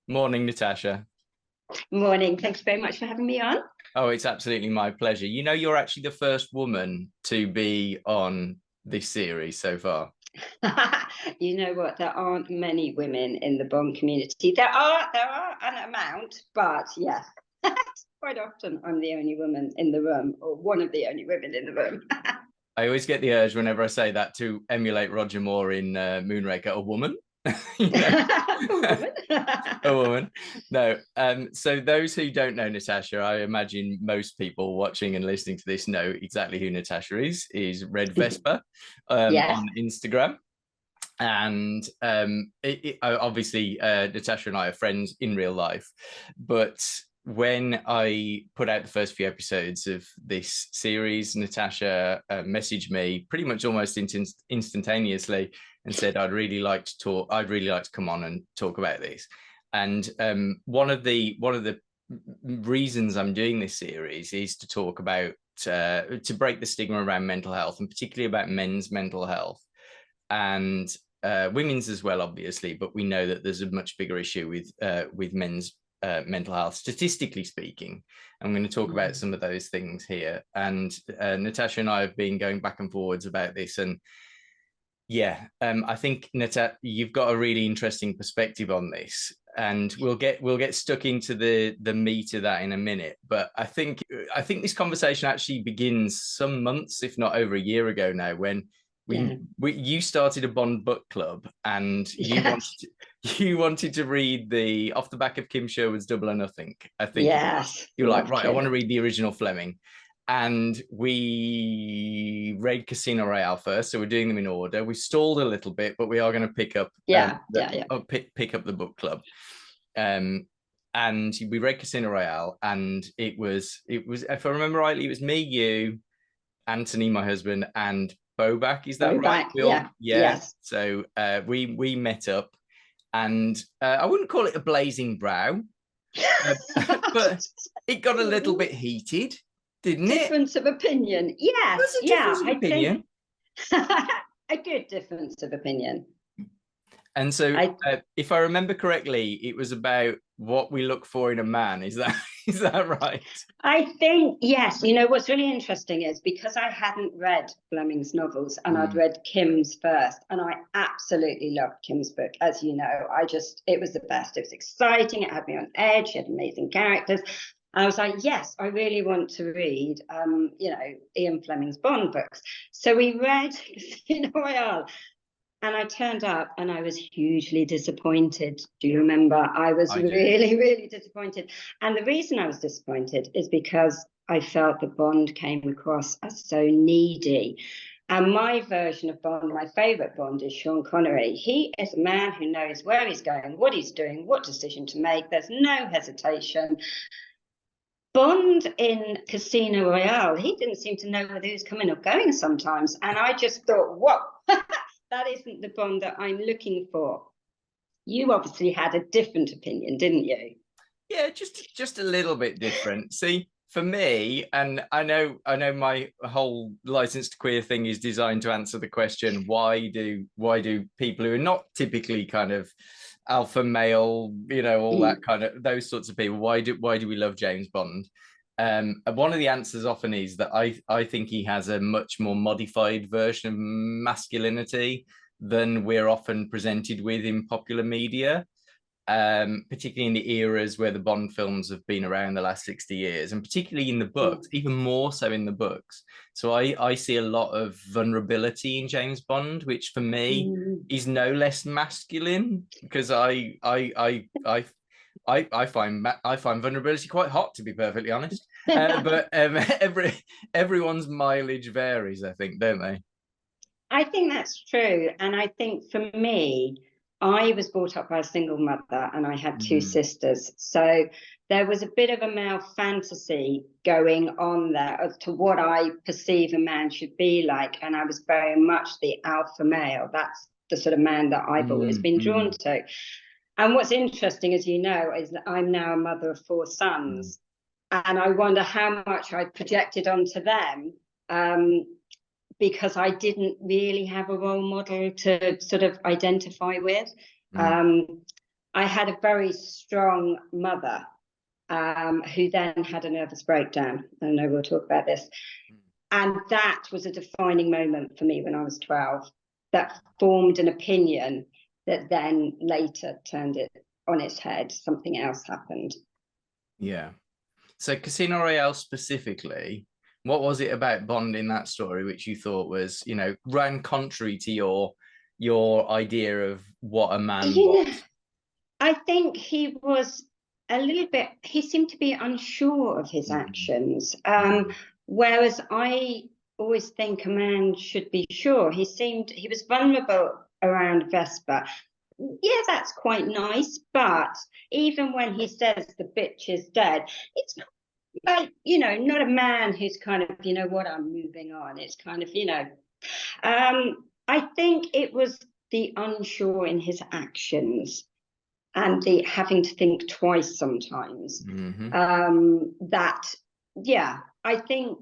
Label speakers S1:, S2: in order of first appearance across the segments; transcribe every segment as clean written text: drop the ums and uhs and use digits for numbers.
S1: Morning, Natasha.
S2: Morning. Thank you very much for having me on.
S1: Oh, it's absolutely my pleasure. You know, you're actually the first woman to be on this series so far.
S2: You know what? There aren't many women in the Bond community. There are an amount, but yes, quite often I'm the only woman in the room, or one of the only women in the room.
S1: I always get the urge whenever I say that to emulate Roger Moore in Moonraker, a woman. you know,
S2: A woman.
S1: a woman. No. So those who don't know Natasha, I imagine most people watching and listening to this know exactly who Natasha is Red Vespa
S2: Yes.
S1: on Instagram. And obviously Natasha and I are friends in real life, but when I put out the first few episodes of this series, Natasha messaged me pretty much almost instantaneously and said I'd really like to come on and talk about this. And one of the reasons I'm doing this series is to talk about to break the stigma around mental health, and particularly about men's mental health and women's as well, obviously. But we know that there's a much bigger issue with men's mental health, statistically speaking. I'm going to talk about some of those things here. And Natasha and I have been going back and forwards about this. And yeah, I think you've got a really interesting perspective on this, and we'll get stuck into the meat of that in a minute. But I think this conversation actually begins some months, if not over a year ago now, when
S2: Yeah.
S1: you started a Bond book club, and
S2: Yes.
S1: you wanted to read the off the back of Kim Sherwood's Double or Nothing. I think it was.
S2: Yes.
S1: You were like,
S2: Love
S1: right, I want
S2: Kim.
S1: to read the original Fleming. And we read Casino Royale first, so we're doing them in order. We stalled a little bit, but we are going to pick up
S2: Yeah. Yeah. Yeah.
S1: pick up the book club. And we read Casino Royale, and it was if I remember rightly, it was me, you, Anthony, my husband, and Bobak. Is that
S2: Go
S1: right?
S2: back. Yeah.
S1: Yeah.
S2: Yes.
S1: So we met up, and I wouldn't call it a blazing brow, but it got a little bit heated, didn't it?
S2: Difference of opinion. Yes.
S1: That's a
S2: Yeah.
S1: difference of
S2: I think
S1: opinion.
S2: a good difference of opinion.
S1: And so,
S2: I
S1: if I remember correctly, it was about what we look for in a man. Is that is that right?
S2: I think yes. You know what's really interesting is because I hadn't read Fleming's novels and I'd
S1: Mm,
S2: read Kim's first, and I absolutely loved Kim's book. As you know, it was the best. It was exciting. It had me on edge. It had amazing characters. And I was like, yes, I really want to read, Ian Fleming's Bond books. So we read Casino Royale, and I turned up and I was hugely disappointed. Do you remember? I was
S1: I do.
S2: really, really disappointed. And the reason I was disappointed is because I felt that Bond came across as so needy. And my version of Bond, my favourite Bond, is Sean Connery. He is a man who knows where he's going, what he's doing, what decision to make. There's no hesitation. Bond in Casino Royale, he didn't seem to know whether he was coming or going sometimes. And I just thought, whoa, that isn't the Bond that I'm looking for. You obviously had a different opinion, didn't you?
S1: Yeah, just a little bit different. See, for me, and I know my whole license to queer thing is designed to answer the question, why do people who are not typically kind of alpha male, all that kind of those sorts of people, why do we love James Bond? And one of the answers often is that I think he has a much more modified version of masculinity than we're often presented with in popular media, particularly in the eras where the Bond films have been around the last 60 years, and particularly in the books, even more so in the books. So I see a lot of vulnerability in James Bond, which for me is no less masculine, because I find vulnerability quite hot, to be perfectly honest. But everyone's mileage varies, I think, don't they?
S2: I think that's true. And I think for me, I was brought up by a single mother and I had two
S1: Mm,
S2: sisters. So there was a bit of a male fantasy going on there as to what I perceive a man should be like. And I was very much the alpha male. That's the sort of man that I've always
S1: mm,
S2: been drawn
S1: mm,
S2: to. And what's interesting, as you know, is that I'm now a mother of four
S1: mm.
S2: sons. And I wonder how much I projected onto them, because I didn't really have a role model to sort of identify with.
S1: Mm.
S2: Um, I had a very strong mother who then had a nervous breakdown. I know we'll talk about this. And that was a defining moment for me when I was 12, that formed an opinion that then later turned it on its head. Something else happened.
S1: Yeah. So Casino Royale specifically, what was it about Bond in that story which you thought was, you know, ran contrary to your idea of what a man was?
S2: I think he was a little bit, he seemed to be unsure of his actions. Whereas I always think a man should be sure. He was vulnerable around Vesper. Yeah, that's quite nice. But even when he says the bitch is dead, it's like, not a man who's kind of, what, I'm moving on. It's kind of, I think it was the unsure in his actions and the having to think twice sometimes. That, yeah, I think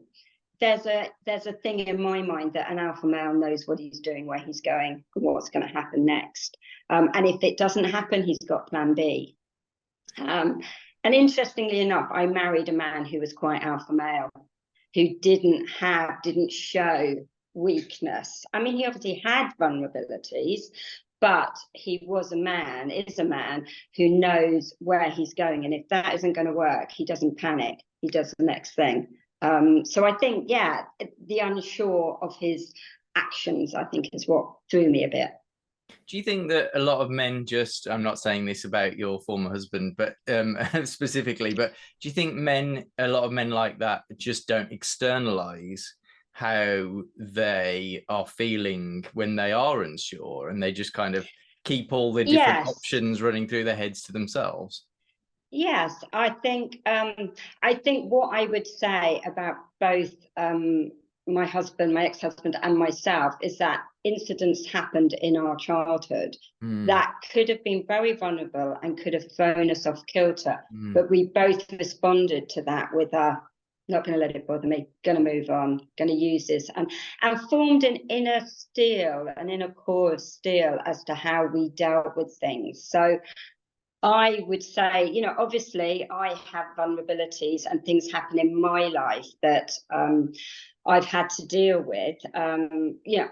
S2: there's a thing in my mind that an alpha male knows what he's doing, where he's going, what's going to happen next. And if it doesn't happen, he's got plan B. And interestingly enough, I married a man who was quite alpha male, who didn't show weakness. I mean, he obviously had vulnerabilities, but he is a man who knows where he's going. And if that isn't going to work, he doesn't panic. He does the next thing. So I think, yeah, the unsure of his actions, I think, is what threw me a bit.
S1: Do you think that a lot of men just, I'm not saying this about your former husband, but specifically, but do you think a lot of men like that just don't externalize how they are feeling when they are unsure, and they just kind of keep all the different options running through their heads to themselves?
S2: Yes, I think what I would say about both my husband, my ex-husband, and myself is that incidents happened in our childhood that could have been very vulnerable and could have thrown us off kilter. But we both responded to that with not going to let it bother me, going to move on, going to use this, and formed an inner core of steel as to how we dealt with things. So I would say, obviously I have vulnerabilities and things happen in my life that I've had to deal with.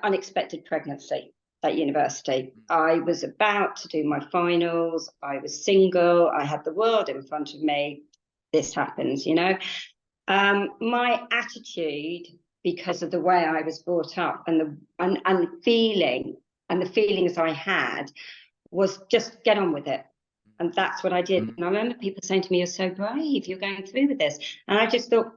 S2: Unexpected pregnancy at university. I was about to do my finals. I was single. I had the world in front of me. This happens, My attitude, because of the way I was brought up and the feelings I had, was just get on with it. And that's what I did. And I remember people saying to me, "You're so brave, you're going through with this." And I just thought,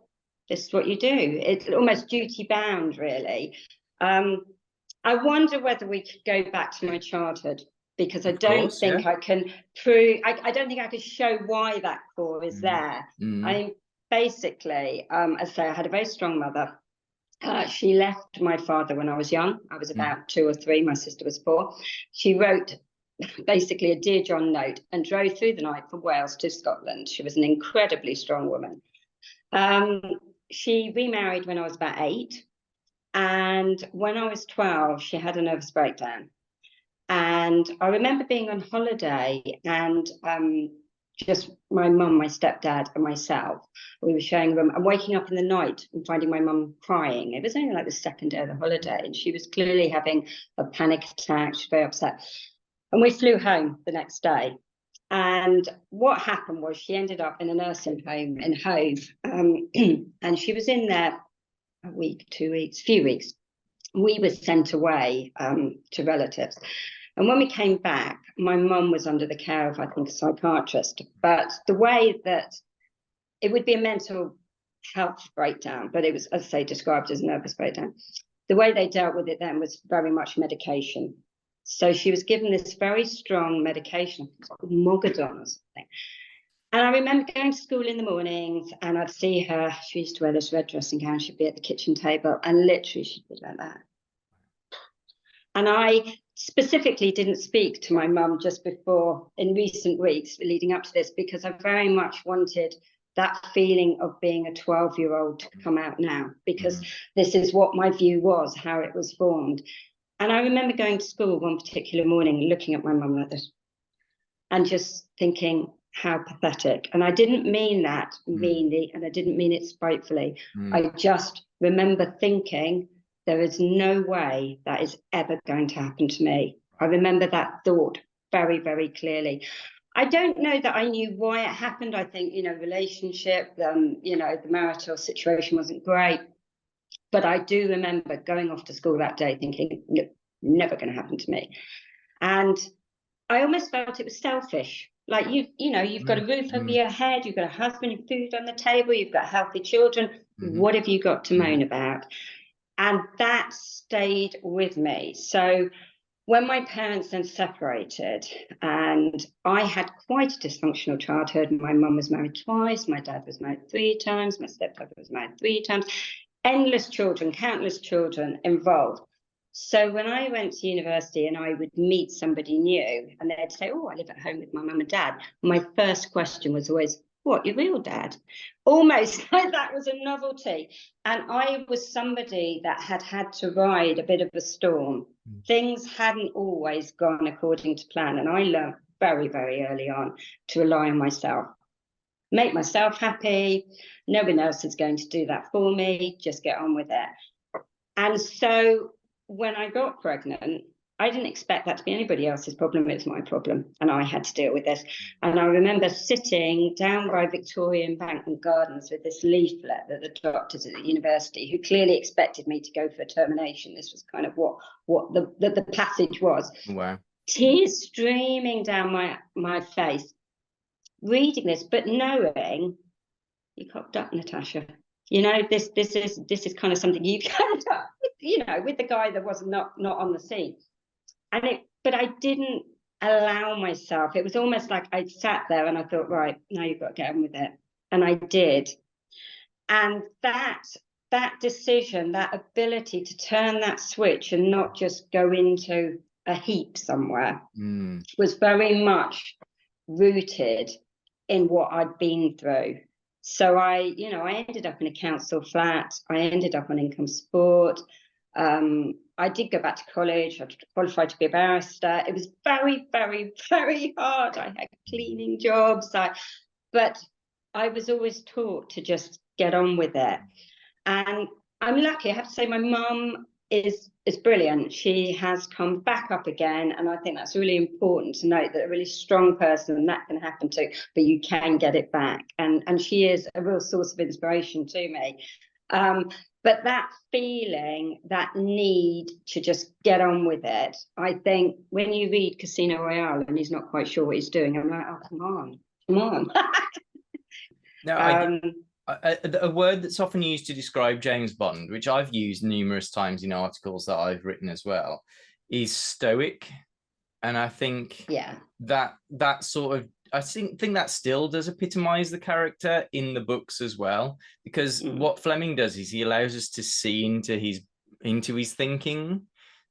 S2: this is what you do. It's almost duty bound, really. I wonder whether we could go back to my childhood, because I don't think I can prove, I don't think I could show why that core is there. I mean, basically, as I say, I had a very strong mother. She left my father when I was young. I was about 2 or 3. My sister was 4. She wrote basically a Dear John note and drove through the night from Wales to Scotland. She was an incredibly strong woman. She remarried when I was about 8. And when I was 12, she had a nervous breakdown. And I remember being on holiday and just my mum, my stepdad, and myself. We were sharing a room and waking up in the night and finding my mum crying. It was only like the second day of the holiday, and she was clearly having a panic attack. She was very upset. And we flew home the next day. And what happened was she ended up in a nursing home in Hove. And she was in there a week, 2 weeks, few weeks. We were sent away to relatives. And when we came back, my mum was under the care of, I think, a psychiatrist. But the way that it would be a mental health breakdown, but it was, as I say, described as a nervous breakdown. The way they dealt with it then was very much medication. So she was given this very strong medication, it's called Mogadon or something. And I remember going to school in the mornings and I'd see her. She used to wear this red dressing gown. She'd be at the kitchen table and literally she'd be like that. And I specifically didn't speak to my mum just before, in recent weeks leading up to this, because I very much wanted that feeling of being a 12-year-old to come out now, because this is what my view was, how it was formed. And I remember going to school one particular morning, looking at my mum like this. and just thinking, how pathetic. And I didn't mean that meanly, and I didn't mean it spitefully. I just remember thinking, there is no way that is ever going to happen to me. I remember that thought very, very clearly. I don't know that I knew why it happened. I think, relationship, the marital situation wasn't great. But I do remember going off to school that day thinking, no, never going to happen to me. And I almost felt it was selfish. Like, you've got a roof over your head, you've got a husband and food on the table, you've got healthy children. What have you got to moan about? And that stayed with me. So when my parents then separated, and I had quite a dysfunctional childhood, my mum was married twice, my dad was married 3 times, my stepdad was married 3 times, endless children, countless children involved. So when I went to university and I would meet somebody new and they'd say, oh, I live at home with my mum and dad, my first question was always, what, your real dad? Almost like that was a novelty. And I was somebody that had to ride a bit of a storm. Things hadn't always gone according to plan. And I learned very, very early on to rely on myself. Make myself happy. No one else is going to do that for me. Just get on with it. And so when I got pregnant, I didn't expect that to be anybody else's problem. It was my problem, and I had to deal with this. And I remember sitting down by Victoria Embankment Gardens with this leaflet that the doctors at the university, who clearly expected me to go for termination, this was kind of what the passage was.
S1: Wow. Tears
S2: streaming down my face, reading this, but knowing you cocked up, Natasha. This is kind of something you've cocked up, with the guy that was not on the scene. But I didn't allow myself. It was almost like I sat there and I thought, right, now you've got to get on with it. And I did. And that decision, that ability to turn that switch and not just go into a heap somewhere was very much rooted in what I'd been through. So I ended up in a council flat. I ended up on income support. I did go back to college. I qualified to be a barrister. It was very, very, very hard. I had cleaning jobs. But I was always taught to just get on with it. And I'm lucky. I have to say my mum is brilliant. She has come back up again. And I think that's really important to note, that a really strong person, that can happen to, but you can get it back. And she is a real source of inspiration to me. But that feeling, that need to just get on with it, I think when you read Casino Royale and he's not quite sure what he's doing, I'm like, oh, come on.
S1: No, a word that's often used to describe James Bond, which I've used numerous times in articles that I've written as well, is stoic. And I think that sort of, I think that still does epitomize the character in the books as well, because what Fleming does is he allows us to see into his thinking.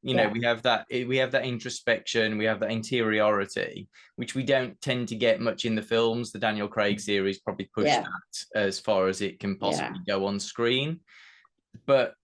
S1: We have that introspection, we have that interiority, which we don't tend to get much in the films. The Daniel Craig series probably pushed that as far as it can possibly go on screen. But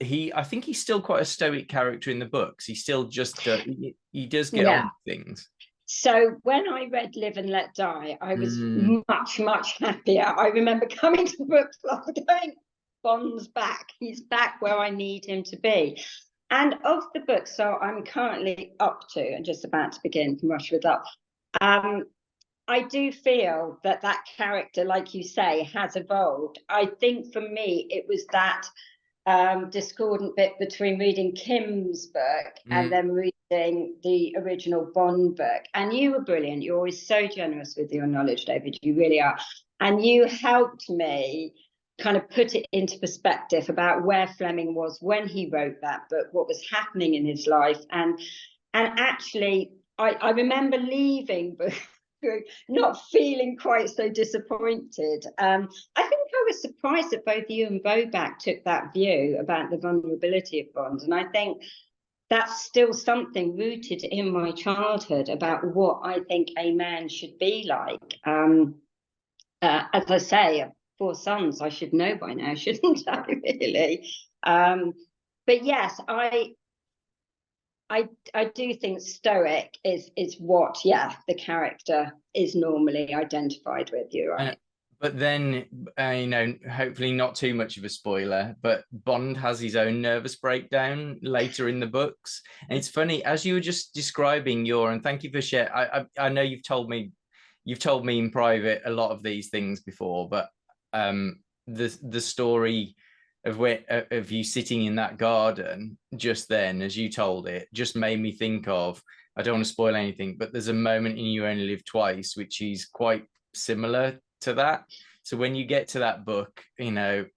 S1: I think he's still quite a stoic character in the books. He still just he does get on with things.
S2: So when I read Live and Let Die, I was much, much happier. I remember coming to the book club going, Bond's back. He's back where I need him to be. And of the book, so I'm currently up to and just about to begin from Russia with Love. I do feel that character, like you say, has evolved. I think for me, it was that discordant bit between reading Kim's book and then reading the original Bond book. And you were brilliant. You're always so generous with your knowledge, David. You really are. And you helped me kind of put it into perspective about where Fleming was when he wrote that book, what was happening in his life. And actually, I remember leaving not feeling quite so disappointed. I think I was surprised that both you and Bobak took that view about the vulnerability of Bond. And I think that's still something rooted in my childhood about what I think a man should be like. As I say, 4 sons, I should know by now, shouldn't I, really? But yes, I do think stoic is what, yeah, the character is normally identified with. You're right.
S1: But then, hopefully not too much of a spoiler, but Bond has his own nervous breakdown later in the books. And it's funny, as you were just describing and thank you for sharing. I know you've told me in private a lot of these things before, but the story of you sitting in that garden just then, as you told it, just made me think of, I don't want to spoil anything, but there's a moment in You Only Live Twice, which is quite similar to that. So when you get to that book, the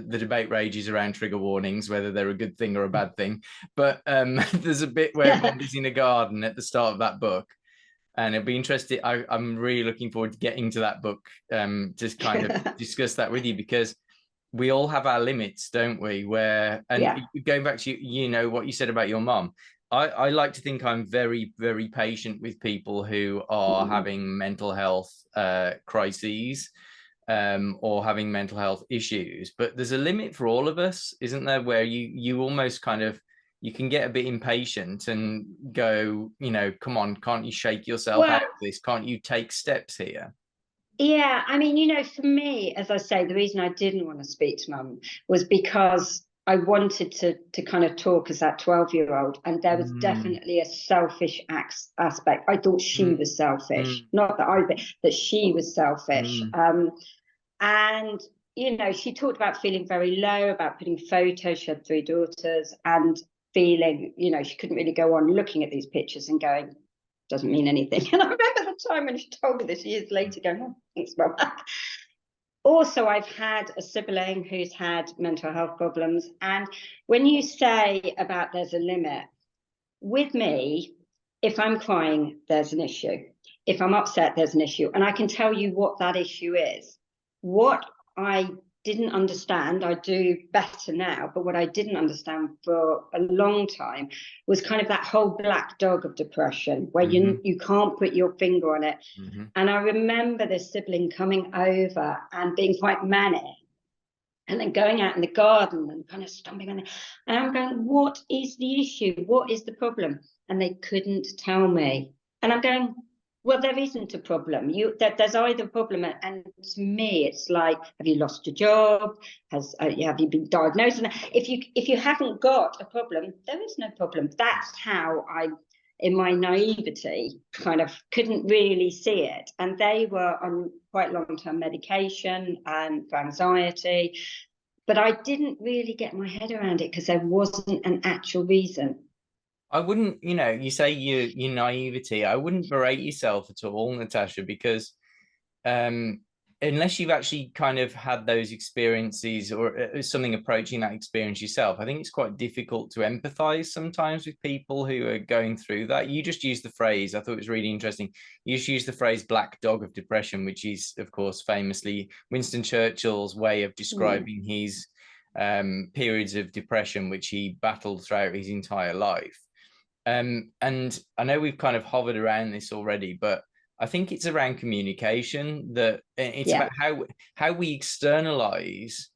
S1: debate rages around trigger warnings, whether they're a good thing or a bad thing. But there's a bit where Bond is in a garden at the start of that book. And it'll be interesting. I'm really looking forward to getting to that book, to kind of discuss that with you, because we all have our limits, don't we? Going back to what you said about your mom, I like to think I'm very, very patient with people who are having mental health crises, or having mental health issues. But there's a limit for all of us, isn't there? Where you almost kind of, you can get a bit impatient and go, come on, can't you shake yourself out of this? Can't you take steps here?
S2: Yeah, I mean, for me, as I say, the reason I didn't want to speak to Mum was because I wanted to kind of talk as that 12-year-old, and there was definitely a selfish aspect. I thought she was selfish, not that she was selfish. And she talked about feeling very low, about putting photos. She had 3 daughters, and feeling, she couldn't really go on looking at these pictures and going, doesn't mean anything. And I remember the time when she told me this years later, going, oh, thanks, Mum. Also, I've had a sibling who's had mental health problems. And when you say about there's a limit, with me, if I'm crying, there's an issue. If I'm upset, there's an issue. And I can tell you what that issue is. What I didn't understand, I do better now, but what I didn't understand for a long time was kind of that whole black dog of depression, where you can't put your finger on it. And I remember this sibling coming over and being quite manic, and then going out in the garden and kind of stomping on it. And I'm going, what is the issue? What is the problem? And they couldn't tell me. And I'm going, well, there isn't a problem. There's either a problem, and to me, it's like, have you lost your job? Have you been diagnosed? And if you haven't got a problem, there is no problem. That's how I, in my naivety, kind of couldn't really see it. And they were on quite long-term medication and for anxiety, but I didn't really get my head around it because there wasn't an actual reason.
S1: I wouldn't, you say your naivety. I wouldn't berate yourself at all, Natasha, because unless you've actually kind of had those experiences or something approaching that experience yourself, I think it's quite difficult to empathize sometimes with people who are going through that. You just used the phrase, I thought it was really interesting. You just used the phrase black dog of depression, which is, of course, famously Winston Churchill's way of describing his periods of depression, which he battled throughout his entire life. And I know we've kind of hovered around this already, but I think it's around communication, that it's about how we externalize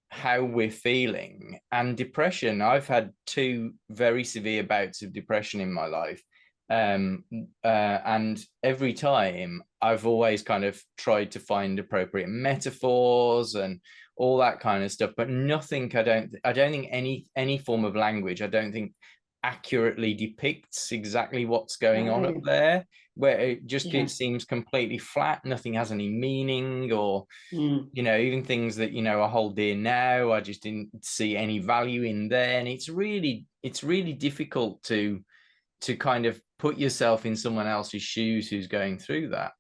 S1: how we're feeling. And depression, I've had 2 very severe bouts of depression in my life. And every time I've always kind of tried to find appropriate metaphors and all that kind of stuff, but nothing, I don't think any form of language, I don't think accurately depicts exactly what's going on up there, where it seems completely flat, nothing has any meaning, or even things that I hold dear now, I just didn't see any value in there. And it's really difficult to kind of put yourself in someone else's shoes who's going through that.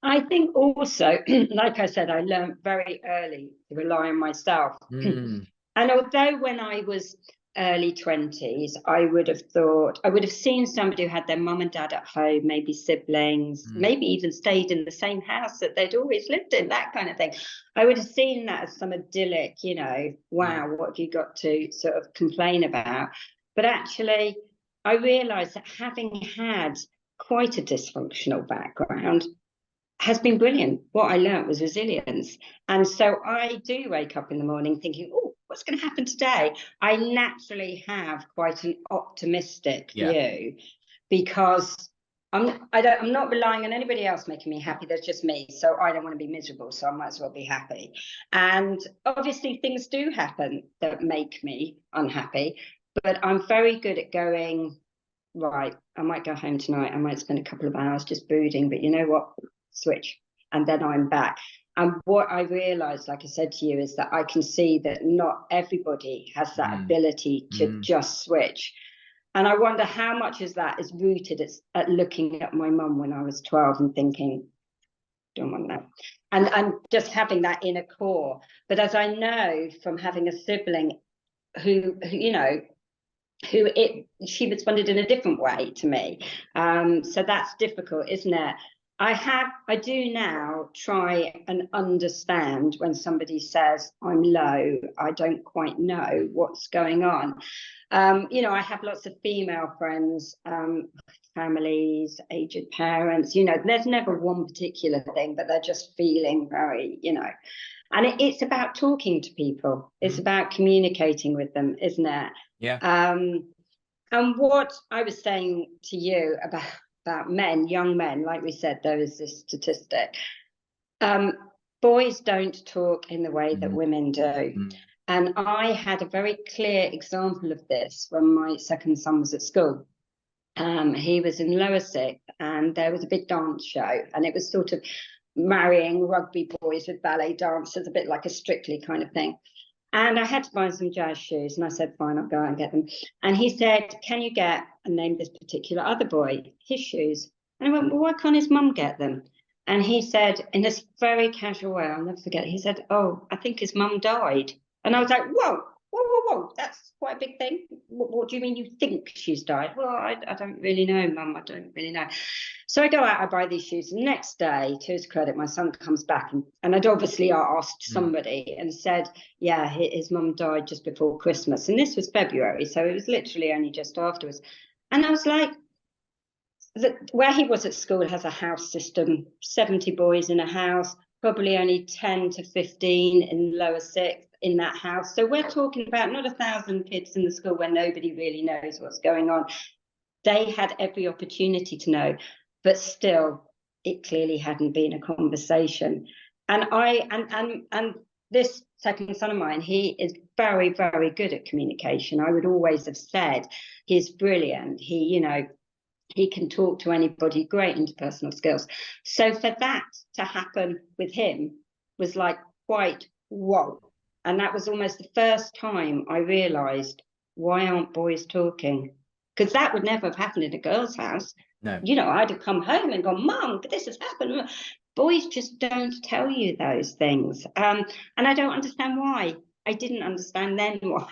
S2: I think also, like I said, I learned very early to rely on myself. And although when I was early 20s, I would have seen somebody who had their mum and dad at home, maybe siblings, maybe even stayed in the same house that they'd always lived in, that kind of thing. I would have seen that as some idyllic, wow, what have you got to sort of complain about? But actually, I realised that having had quite a dysfunctional background has been brilliant. What I learned was resilience. And so I do wake up in the morning thinking, oh, what's going to happen today? I naturally have quite an optimistic view, because I'm not relying on anybody else making me happy. There's just me. So I don't want to be miserable. So I might as well be happy. And obviously things do happen that make me unhappy, but I'm very good at going, right, I might go home tonight. I might spend a couple of hours just brooding, but you know what? Switch. And then I'm back. And what I realized, like I said to you, is that I can see that not everybody has that ability to just switch. And I wonder how much of that is rooted at looking at my mum when I was 12 and thinking, don't want that. And just having that inner core. But as I know from having a sibling who you know, she responded in a different way to me. So that's difficult, isn't it? I do now try and understand when somebody says I'm low, I don't quite know what's going on. You know, I have lots of female friends, families, aged parents, you know, there's never one particular thing, but they're just feeling very, you know, and it's about talking to people. It's about communicating with them, isn't it?
S1: Yeah.
S2: And what I was saying to you about men, young men, like we said, there is this statistic. Boys don't talk in the way that women do. And I had a very clear example of this when my second son was at school. He was in lower sixth, and there was a big dance show, and it was sort of marrying rugby boys with ballet dancers, a bit like a Strictly kind of thing. And I had to buy some jazz shoes, and I said, fine, I'll go out and get them. And he said, can you get, and named this particular other boy, his shoes? And I went, well, why can't his mum get them? And he said, in this very casual way, I'll never forget, he said, oh, I think his mum died. And I was like, whoa, that's quite a big thing. What do you mean you think she's died? Well, I don't really know, Mum, I don't really know. So I go out, I buy these shoes. The next day, to his credit, my son comes back, and I'd obviously asked somebody and said, yeah, his mum died just before Christmas. And this was February, so it was literally only just afterwards. And I was like, where he was at school has a house system, 70 boys in a house, probably only 10 to 15 in lower sixth in that house. So we're talking about not 1,000 kids in the school where nobody really knows what's going on. They had every opportunity to know, but still, it clearly hadn't been a conversation. And this second son of mine, he is very, very good at communication. I would always have said he's brilliant. He can talk to anybody, great interpersonal skills. So for that to happen with him was like quite whoa. And that was almost the first time I realized, why aren't boys talking? Because that would never have happened in a girl's house.
S1: No.
S2: You know, I'd have come home and gone, Mum, this has happened. Boys just don't tell you those things. And I don't understand why. I didn't understand then why.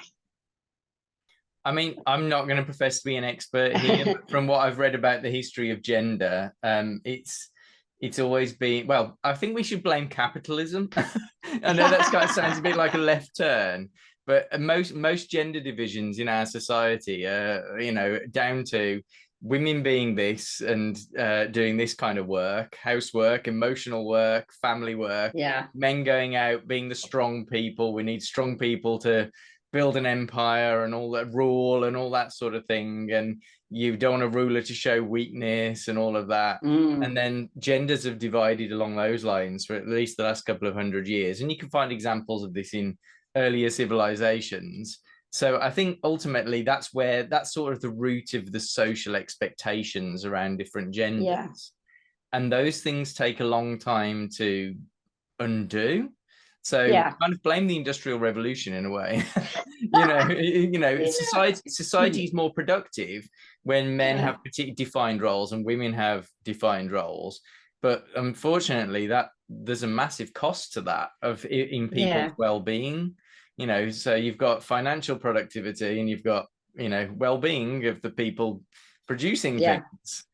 S1: I mean, I'm not going to profess to be an expert here, but from what I've read about the history of gender, it's always been, well, I think we should blame capitalism. I know that kind of sounds a bit like a left turn, but most gender divisions in our society are, you know, down to women being this and doing this kind of work, housework, emotional work, family work, men going out, being the strong people. We need strong people to build an empire and all that, rule and all that sort of thing. And you don't want a ruler to show weakness and all of that. And then genders have divided along those lines for at least the last couple of 100 years. And you can find examples of this in earlier civilizations. So I think ultimately that's sort of the root of the social expectations around different genders. Yeah. And those things take a long time to undo. So kind of blame the Industrial Revolution in a way. Society is more productive when men have defined roles and women have defined roles. But unfortunately, that there's a massive cost to that in people's well-being. You know, so you've got financial productivity and you've got, you know, well-being of the people producing things.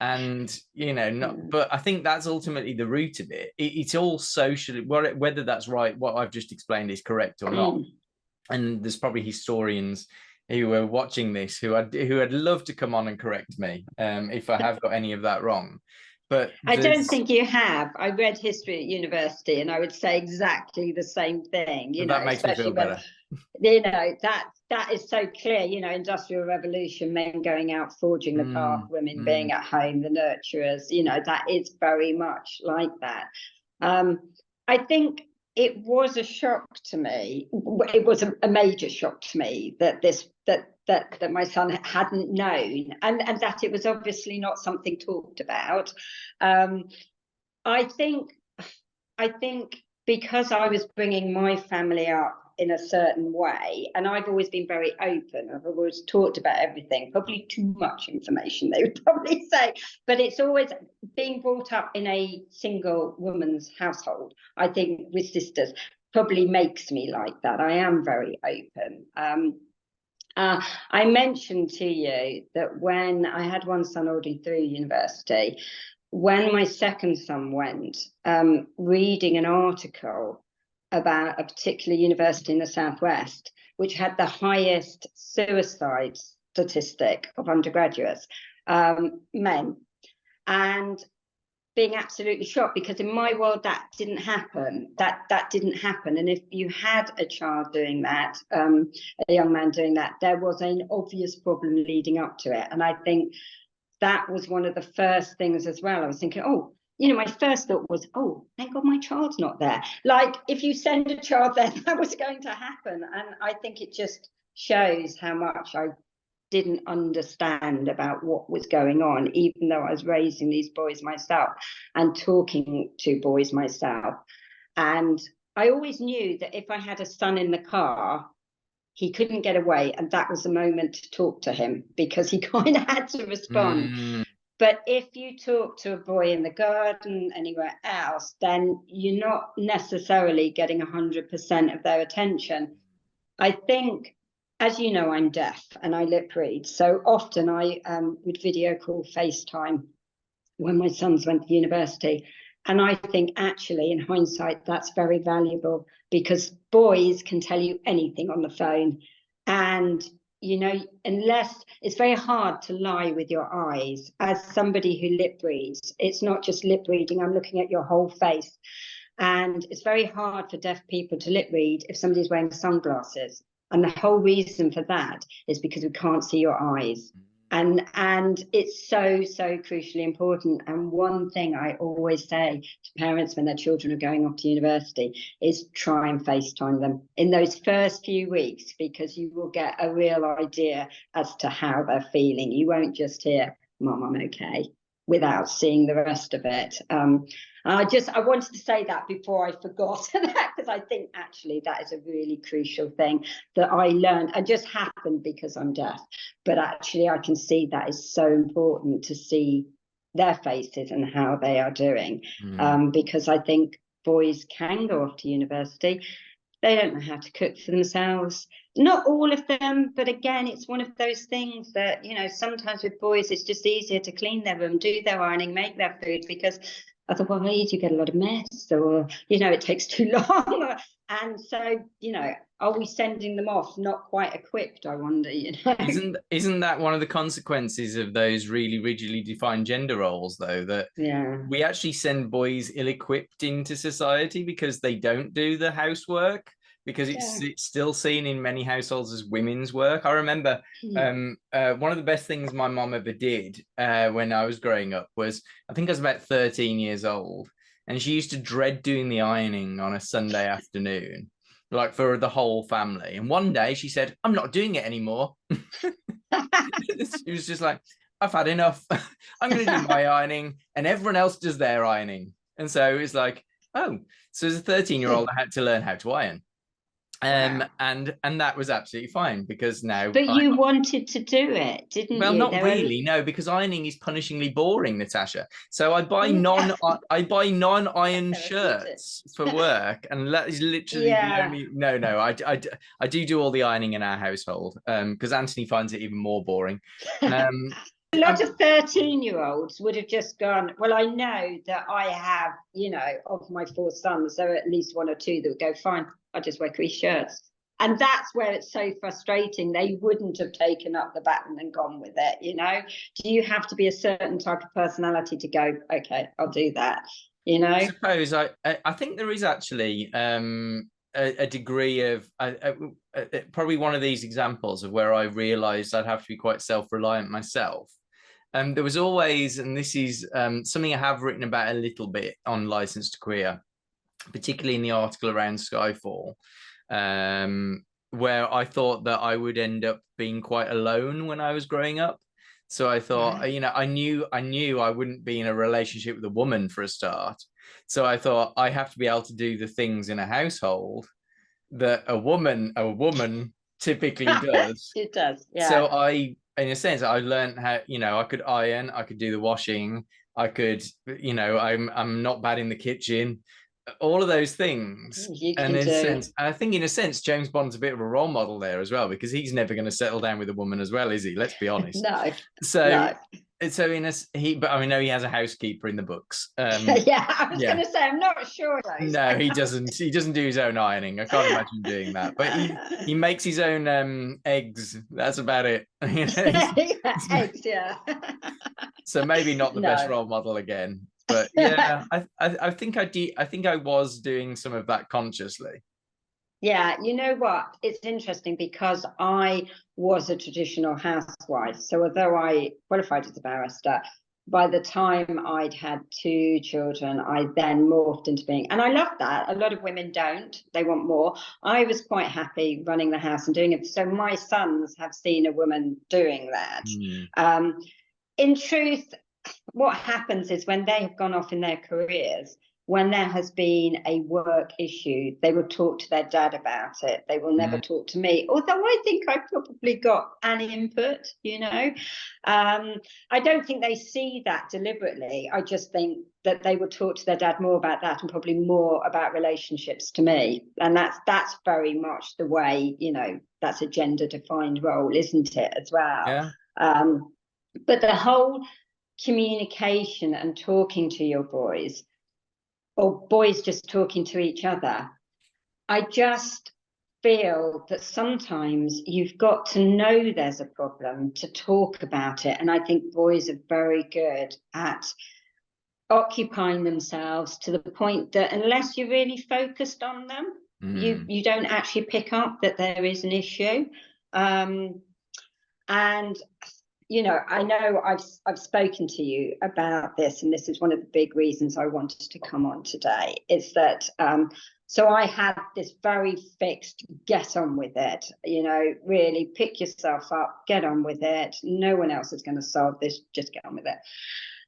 S1: And, you know, but I think that's ultimately the root of it. It's all socially, whether that's right, what I've just explained is correct or not. And there's probably historians who are watching this who I'd love to come on and correct me if I have got any of that wrong. But
S2: I don't think you have. I read history at university and I would say exactly the same thing. You know,
S1: that makes me feel better.
S2: You know, that is so clear. You know, industrial revolution, men going out forging the path, women being at home, the nurturers. You know, that is very much like that. I think it was a shock to me. It was a major shock to me that that my son hadn't known, and that it was obviously not something talked about. I think because I was bringing my family up in a certain way, and I've always been very open, I've always talked about everything, probably too much information, they would probably say, but it's always being brought up in a single woman's household, I think, with sisters, probably makes me like that. I am very open. I mentioned to you that when I had one son already through university, when my second son went, reading an article about a particular university in the Southwest, which had the highest suicide statistic of undergraduates, men, and being absolutely shocked, because in my world that didn't happen. That didn't happen. And if you had a child doing that, a young man doing that, there was an obvious problem leading up to it. And I think that was one of the first things as well. I was thinking, oh, you know, my first thought was, oh, thank God my child's not there. Like, if you send a child there, that was going to happen. And I think it just shows how much I didn't understand about what was going on, even though I was raising these boys myself and talking to boys myself. And I always knew that if I had a son in the car, he couldn't get away, and that was the moment to talk to him, because he kind of had to respond. But if you talk to a boy in the garden, anywhere else, then you're not necessarily getting 100% of their attention. I think, as you know, I'm deaf and I lip read, so often I would video call, FaceTime when my sons went to university. And I think actually, in hindsight, that's very valuable, because boys can tell you anything on the phone. And, you know, unless it's very hard to lie with your eyes. As somebody who lip reads, it's not just lip reading, I'm looking at your whole face. And it's very hard for deaf people to lip read if somebody's wearing sunglasses. And the whole reason for that is because we can't see your eyes. And it's so crucially important. And one thing I always say to parents when their children are going off to university is try and FaceTime them in those first few weeks, because you will get a real idea as to how they're feeling. You won't just hear, Mom, I'm okay, without seeing the rest of it. I wanted to say that before I forgot that, because I think actually that is a really crucial thing that I learned. It just happened because I'm deaf, but actually I can see that is so important, to see their faces and how they are doing, because I think boys can go off to university. They don't know how to cook for themselves. Not all of them, but again, it's one of those things that, you know, sometimes with boys, it's just easier to clean their room, do their ironing, make their food, because otherwise you get a lot of mess, or, you know, it takes too long. And so, you know, are we sending them off not quite equipped, I wonder, you know?
S1: Isn't that one of the consequences of those really rigidly defined gender roles, though, that we actually send boys ill-equipped into society because they don't do the housework, because it's still seen in many households as women's work. I remember one of the best things my mom ever did when I was growing up was, I think I was about 13 years old, and she used to dread doing the ironing on a Sunday afternoon, like for the whole family. And one day she said, I'm not doing it anymore. She was just like, I've had enough. I'm going to do my ironing, and everyone else does their ironing. And so it's like, oh, so as a 13-year-old, I had to learn how to iron. And that was absolutely fine, because now.
S2: But you wanted to do it, didn't you?
S1: Well, not really, no, because ironing is punishingly boring, Natasha. So I buy non-iron shirts for work, and that is literally the only. No, I do all the ironing in our household, because Anthony finds it even more boring.
S2: A lot of 13-year-olds would have just gone, well, I know that I have, you know, of my 4 sons, there are at least 1 or 2 that would go, fine, I'll just wear 3 shirts. And that's where it's so frustrating. They wouldn't have taken up the baton and gone with it, you know? Do you have to be a certain type of personality to go, okay, I'll do that, you know?
S1: I suppose I think there is actually a degree of probably one of these examples of where I realized I'd have to be quite self-reliant myself. There was always, and this is something I have written about a little bit on License to Queer, particularly in the article around Skyfall, where I thought that I would end up being quite alone when I was growing up. So I thought, you know, I knew I wouldn't be in a relationship with a woman for a start. So I thought I have to be able to do the things in a household that a woman typically does.
S2: It does, yeah.
S1: So I, in a sense, I learned how, you know, I could iron, I could do the washing, I could, you know, I'm not bad in the kitchen, all of those things. And in a sense, I think in a sense, James Bond's a bit of a role model there as well, because he's never going to settle down with a woman as well, is he? Let's be honest.
S2: No.
S1: So
S2: no.
S1: So in a but I know he has a housekeeper in the books.
S2: Yeah, I was going to say, I'm not sure. Though.
S1: No, he doesn't. He doesn't do his own ironing. I can't imagine doing that. But he makes his own eggs. That's about it.
S2: Eggs, yeah.
S1: So maybe not the best role model again. But yeah, I think I think I was doing some of that consciously.
S2: Yeah, you know what? It's interesting because I was a traditional housewife. So although I qualified as a barrister, by the time I'd had 2 children, I then morphed into being, and I love that. A lot of women don't, they want more. I was quite happy running the house and doing it. So my sons have seen a woman doing that. In truth, what happens is when they have gone off in their careers, when there has been a work issue, they will talk to their dad about it. They will never talk to me, although I think I probably got an input, you know. I don't think they see that deliberately. I just think that they will talk to their dad more about that and probably more about relationships to me. And that's very much the way, you know, that's a gender-defined role, isn't it, as well?
S1: Yeah.
S2: But the whole communication and talking to your boys, or boys just talking to each other, I just feel that sometimes you've got to know there's a problem to talk about it. And I think boys are very good at occupying themselves to the point that unless you're really focused on them, you don't actually pick up that there is an issue. And you know, I know I've spoken to you about this, and this is one of the big reasons I wanted to come on today, is that so I had this very fixed get on with it, you know, really pick yourself up, get on with it. No one else is going to solve this, just get on with it.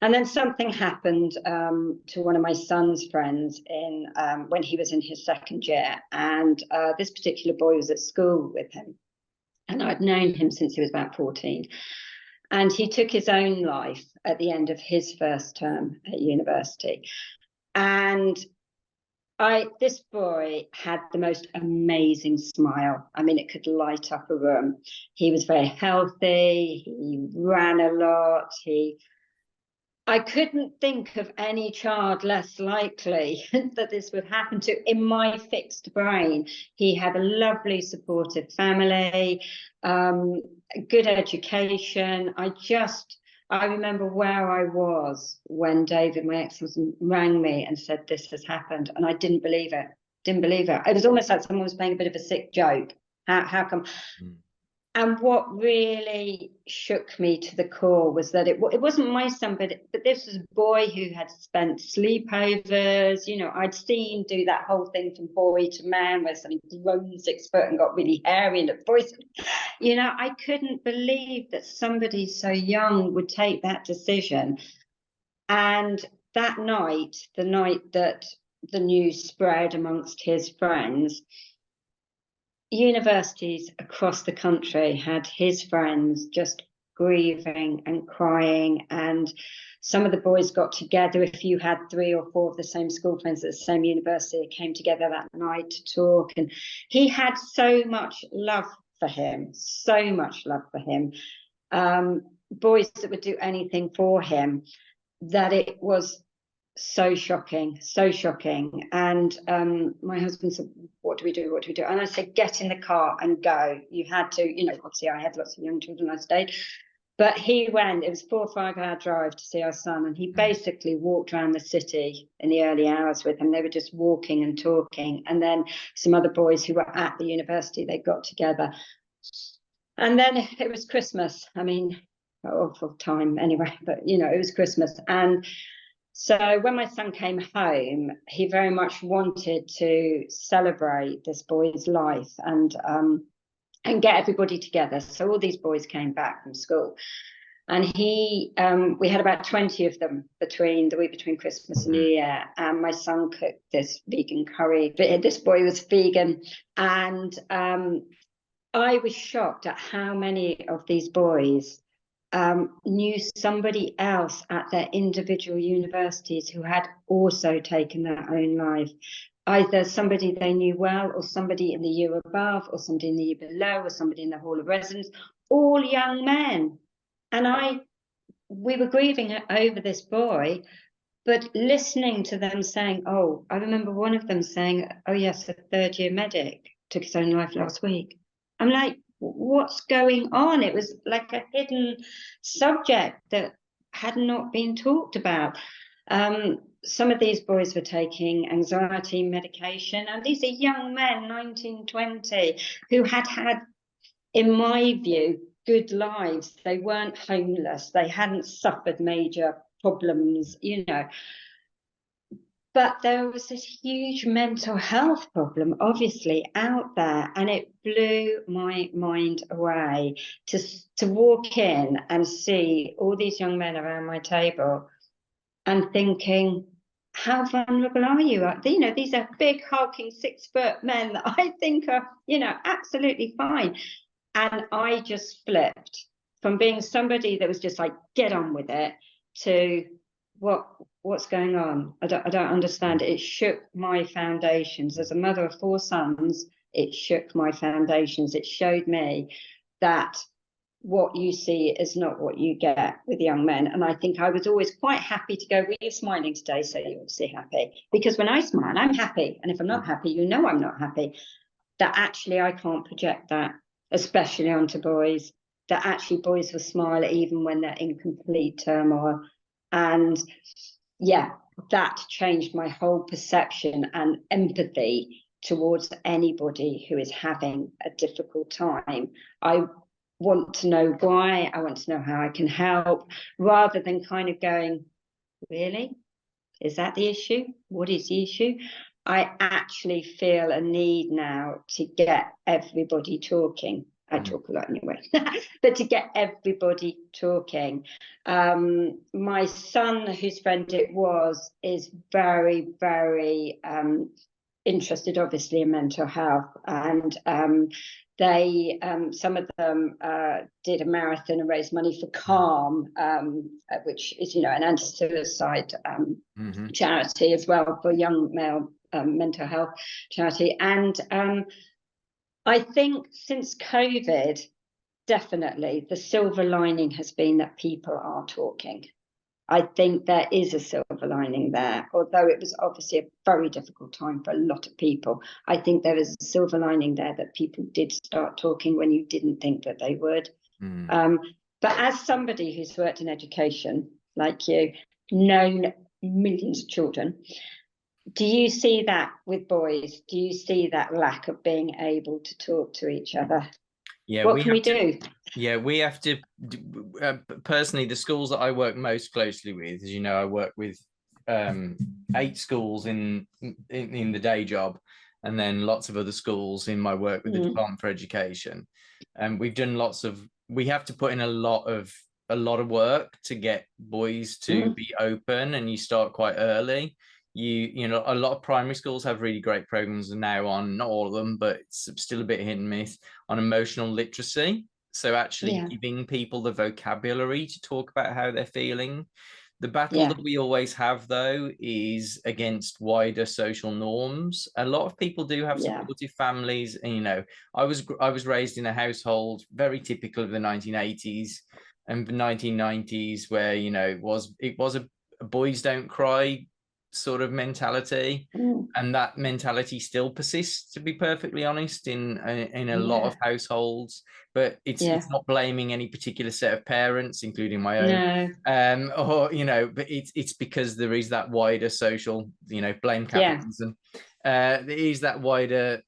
S2: And then something happened to one of my son's friends in when he was in his 2nd year, and this particular boy was at school with him, and I'd known him since he was about 14. And he took his own life at the end of his 1st term at university. And this boy had the most amazing smile. I mean, it could light up a room. He was very healthy. He ran a lot. I couldn't think of any child less likely that this would happen to in my fixed brain. He had a lovely, supportive family, good education. I remember where I was when David, my ex-husband, rang me and said, this has happened. And I didn't believe it. It was almost like someone was playing a bit of a sick joke. How come? And what really shook me to the core was that it wasn't my son, but this was a boy who had spent sleepovers. You know, I'd seen do that whole thing from boy to man, where somebody grown 6 foot and got really hairy and a voice. You know, I couldn't believe that somebody so young would take that decision. And that night, the night that the news spread amongst his friends, universities across the country had his friends just grieving and crying, and some of the boys got together. If you had 3 or 4 of the same school friends at the same university, they came together that night to talk, and he had so much love for him, boys that would do anything for him, that it was so shocking. And my husband said, what do we do? And I said, get in the car and go. You had to, you know, obviously I had lots of young children, I stayed. But he went, it was a 4 or 5 hour drive to see our son, and he basically walked around the city in the early hours with him. They were just walking and talking. And then some other boys who were at the university, they got together. And then it was Christmas. I mean, awful time anyway, but you know, it was Christmas. And so when my son came home, he very much wanted to celebrate this boy's life and get everybody together. So all these boys came back from school, and we had about 20 of them between the week between Christmas and New Year. And my son cooked this vegan curry. This boy was vegan, and I was shocked at how many of these boys knew somebody else at their individual universities who had also taken their own life. Either somebody they knew well, or somebody in the year above, or somebody in the year below, or somebody in the hall of residence, all young men. And we were grieving over this boy, but listening to them saying, oh, I remember one of them saying, oh yes, a third year medic took his own life last week. I'm like, what's going on? It was like a hidden subject that had not been talked about. Some of these boys were taking anxiety medication, and these are young men, 19, 20, who had, in my view, good lives. They weren't homeless. They hadn't suffered major problems, you know. But there was this huge mental health problem, obviously, out there, and it blew my mind away to walk in and see all these young men around my table and thinking, how vulnerable are you? You know, these are big, hulking 6-foot men that I think are, you know, absolutely fine. And I just flipped from being somebody that was just like, get on with it, to what's going on? I don't understand. It shook my foundations. As a mother of 4 sons, it shook my foundations. It showed me that what you see is not what you get with young men. And I think I was always quite happy to go, were you smiling today? So you're obviously happy. Because when I smile, I'm happy. And if I'm not happy, you know I'm not happy. That actually I can't project that, especially onto boys. That actually boys will smile even when they're in complete turmoil. And yeah, that changed my whole perception and empathy towards anybody who is having a difficult time. I want to know why, I want to know how I can help, rather than kind of going, really? Is that the issue? What is the issue? I actually feel a need now to get everybody talking. I talk a lot anyway, but to get everybody talking. My son, whose friend it was, is very, very interested, obviously, in mental health. And they, some of them did a marathon and raised money for Calm, which is, you know, an anti-suicide charity as well, for young male mental health charity. And I think since COVID, definitely the silver lining has been that people are talking. I think there is a silver lining there, although it was obviously a very difficult time for a lot of people. I think there is a silver lining there, that people did start talking when you didn't think that they would. But as somebody who's worked in education, like you, known millions of children, do you see that with boys? Do you see that lack of being able to talk to each other?
S1: Yeah,
S2: what can we do?
S1: Yeah, we have to. Personally, the schools that I work most closely with, as you know, I work with 8 schools in the day job, and then lots of other schools in my work with the Department for Education. And we've done we have to put in a lot of work to get boys to be open, and you start quite early. You know, a lot of primary schools have really great programs now on, not all of them, but it's still a bit hit and miss, on emotional literacy. So actually giving people the vocabulary to talk about how they're feeling. The battle that we always have, though, is against wider social norms. A lot of people do have supportive families, and you know, I was raised in a household very typical of the 1980s and the 1990s, where, you know, it was a boys don't cry sort of mentality. And that mentality still persists, to be perfectly honest, in a lot of households. But it's not blaming any particular set of parents, including my own, or but it's because there is that wider social, blame capitalism. There is that wider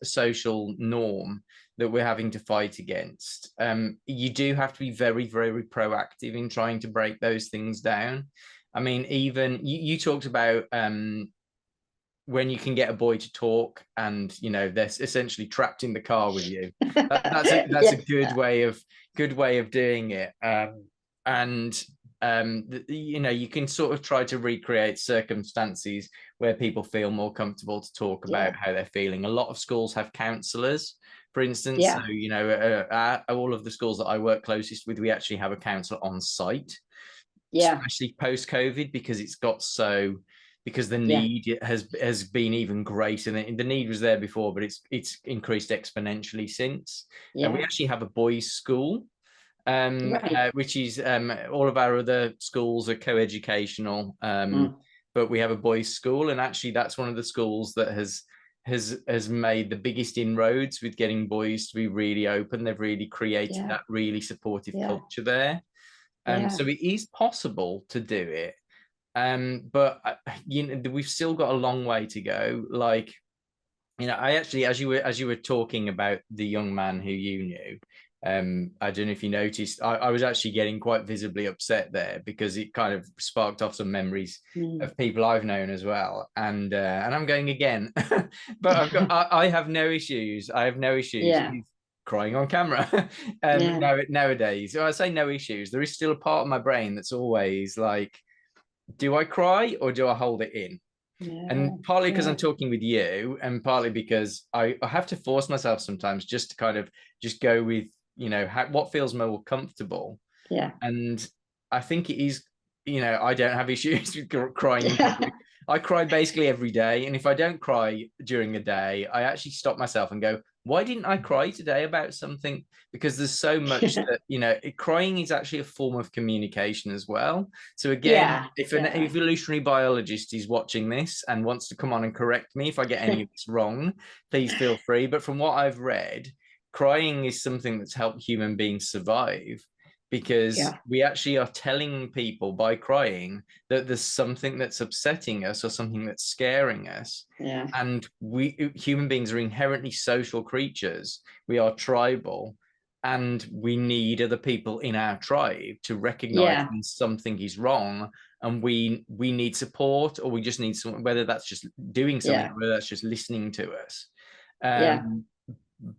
S1: social norm that we're having to fight against. You do have to be very, very proactive in trying to break those things down. I mean, even you talked about when you can get a boy to talk, and they're essentially trapped in the car with you. That's a good way of doing it. You can sort of try to recreate circumstances where people feel more comfortable to talk about how they're feeling. A lot of schools have counselors, for instance. So all of the schools that I work closest with, we actually have a counselor on site, especially post-COVID, because the need has been even greater. The need was there before, but it's increased exponentially since. We actually have a boys' school, which is all of our other schools are co-educational, but we have a boys' school, and actually that's one of the schools that has made the biggest inroads with getting boys to be really open. They've really created that really supportive culture there. So it is possible to do it. But we've still got a long way to go. Like, I actually, as you were talking about the young man who you knew, I don't know if you noticed, I was actually getting quite visibly upset there, because it kind of sparked off some memories of people I've known as well. And I'm going again, but I have no issues. I have no issues with crying on camera. Nowadays, so I say no issues. There is still a part of my brain that's always like, do I cry or do I hold it in? And partly because I'm talking with you, and partly because I have to force myself sometimes just to kind of just go with, what feels more comfortable. And I think it is, I don't have issues with crying in public. I cry basically every day. And if I don't cry during the day, I actually stop myself and go, why didn't I cry today about something? Because there's so much that, crying is actually a form of communication as well. So again, if an evolutionary biologist is watching this and wants to come on and correct me if I get any of this wrong, please feel free. But from what I've read, crying is something that's helped human beings survive, because we actually are telling people by crying that there's something that's upsetting us or something that's scaring us. And we human beings are inherently social creatures. We are tribal, and we need other people in our tribe to recognize when something is wrong, and we need support, or we just need someone, whether that's just doing something, whether that's just listening to us.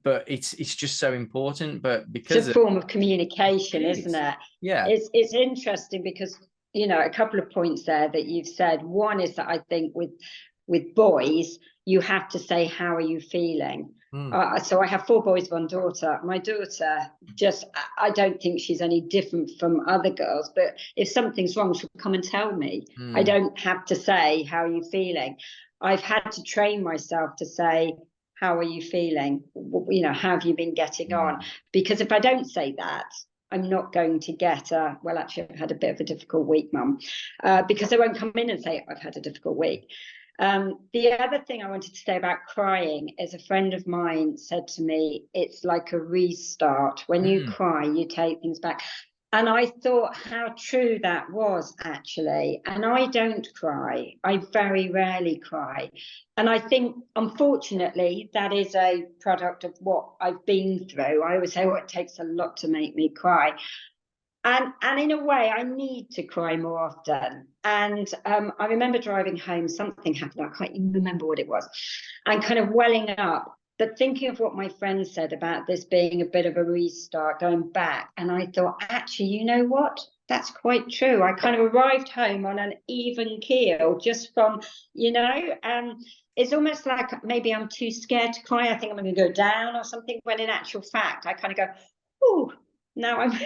S1: But it's just so important. But because
S2: it's a form of communication, isn't it? It's interesting because a couple of points there that you've said. One is that I think with boys, you have to say, how are you feeling? So I have 4 boys, 1 daughter. My daughter, I don't think she's any different from other girls, but if something's wrong, she'll come and tell me. I don't have to say, how are you feeling? I've had to train myself to say, how are you feeling? How have you been getting on? Because if I don't say that, I'm not going to get well, actually, I've had a bit of a difficult week, Mum, because I won't come in and say, I've had a difficult week. The other thing I wanted to say about crying is a friend of mine said to me, it's like a restart. When you cry, you take things back. And I thought how true that was, actually. And I don't cry. I very rarely cry. And I think, unfortunately, that is a product of what I've been through. I always say, it takes a lot to make me cry. And in a way, I need to cry more often. And I remember driving home, something happened. I can't even remember what it was. And kind of welling up. But thinking of what my friend said about this being a bit of a restart, going back, and I thought, actually, you know what? That's quite true. I kind of arrived home on an even keel just from, it's almost like maybe I'm too scared to cry. I think I'm going to go down or something, when in actual fact, I kind of go, oh, now I'm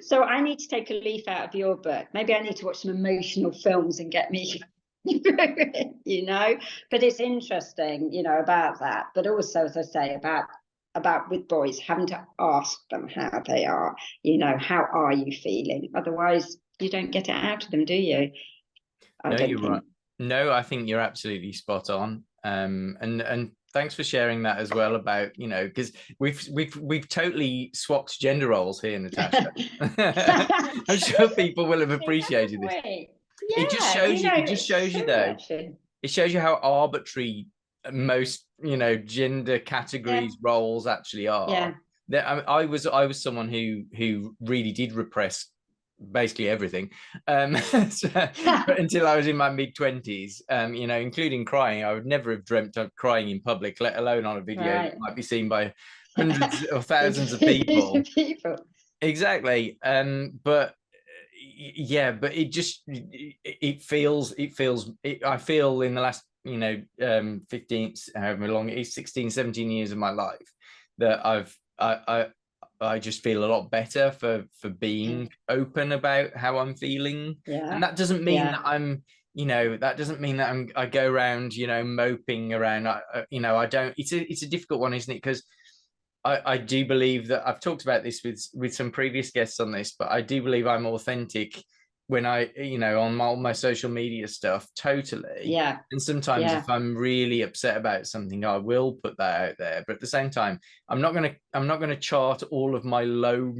S2: so I need to take a leaf out of your book. Maybe I need to watch some emotional films and get me but it's interesting, about that. But also, as I say, about with boys, having to ask them how they are, how are you feeling? Otherwise, you don't get it out of them, do you?
S1: No, you're right. No, I think you're absolutely spot on. And thanks for sharing that as well about, you know, because we've totally swapped gender roles here, Natasha. I'm sure people will have appreciated this.
S2: We?
S1: It just
S2: Yeah,
S1: shows you, it just
S2: it's
S1: shows you
S2: true
S1: though,
S2: actually.
S1: it shows you how arbitrary most, you know, gender
S2: Yeah,
S1: categories, roles actually are.
S2: yeah.
S1: That I was someone who really did repress basically everything, so, but until I was in my mid 20s, you know, including crying. I would never have dreamt of crying in public, let alone on a video that
S2: Right.
S1: might be seen by hundreds or thousands of
S2: Millions of
S1: people.
S2: people.
S1: Exactly. But yeah, but I feel in the last, you know, 15, however long it is, 16, 17 years of my life, that I just feel a lot better for being open about how I'm feeling.
S2: Yeah,
S1: And that doesn't mean
S2: yeah,
S1: that I'm, you know, that doesn't mean that I go around, you know, moping around. You know, I don't. It's a difficult one, isn't it? Because I do believe that I've talked about this with some previous guests on this, but I do believe I'm authentic when I, you know, on my social media stuff, totally.
S2: yeah,
S1: And sometimes if
S2: yeah,
S1: I'm really upset about something, I will put that out there. But at the same time, I'm not gonna chart all of my low